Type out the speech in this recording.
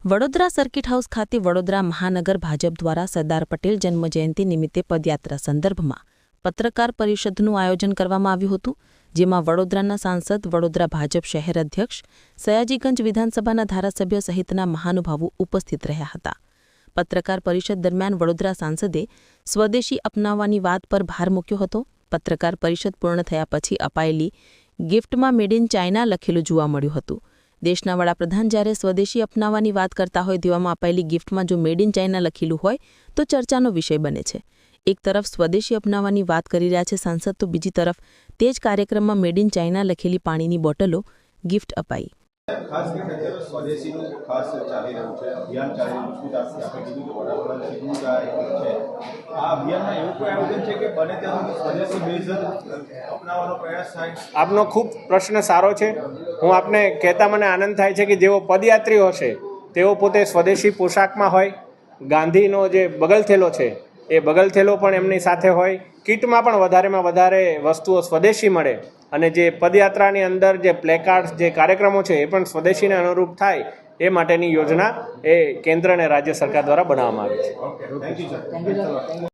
Vadodara circuit house ખાતે વડોદરા મહાનગર ભાજપ દ્વારા સરદાર પટેલ જન્મજયંતિ નિમિત્તે પદયાત્રા સંદર્ભમાં પત્રકાર પરિષદનું આયોજન કરવામાં આવ્યું હતું, જેમાં વડોદરાના સાંસદ, વડોદરા ભાજપ શહેર અધ્યક્ષ, સયાજીગંજ વિધાનસભાના ધારાસભ્ય સહિતના મહાનુભાવો ઉપસ્થિત રહ્યા હતા. પત્રકાર પરિષદ દરમિયાન વડોદરા સાંસદે સ્વદેશી અપનાવવાની વાત પર ભાર મૂક્યો હતો. પત્રકાર પરિષદ પૂર્ણ થયા પછી અપાયેલી ગિફ્ટમાં મેડ ઇન ચાઇના લખેલું જોવા મળ્યું હતું. દેશના વડાપ્રધાન જ્યારે સ્વદેશી અપનાવવાની વાત કરતા હોય તેવામાં અપાયેલી ગિફ્ટમાં જો મેડ ઇન ચાઇના લખેલું હોય તો ચર્ચાનો વિષય બને છે. એક તરફ સ્વદેશી અપનાવવાની વાત કરી રહ્યા છે સાંસદ, તો બીજી તરફ તે જ કાર્યક્રમમાં મેડ ઇન ચાઇના લખેલી પાણીની બોટલો ગિફ્ટ અપાઈ. ખાસ કરીને અત્યારે સ્વદેશીનું ખાસ ચાલી રહ્યું છે, અભિયાન ચાલી રહ્યું છે. આપણે કીધું કે વડાપ્રધાન સીધું છે. આ અભિયાનમાં એવું કોઈ આયોજન છે કે બને ત્યાં સ્વદેશી બેઝ અપનાવવાનો પ્રયાસ થાય? આપનો ખૂબ પ્રશ્ન સારો છે. હું આપને કહેતા મને આનંદ થાય છે કે જેઓ પદયાત્રીઓ છે તેઓ પોતે સ્વદેશી પોશાકમાં હોય. ગાંધીનો જે બગલથેલો છે એ બગલથેલો પણ એમની સાથે હોય. કીટમાં પણ વધારેમાં વધારે વસ્તુઓ સ્વદેશી મળે અને જે પદયાત્રાની અંદર જે પ્લેકાર્ડ્સ, જે કાર્યક્રમો છે એ પણ સ્વદેશીને અનુરૂપ થાય એ માટેની યોજના એ કેન્દ્ર અને રાજ્ય સરકાર દ્વારા બનાવવામાં આવી છે.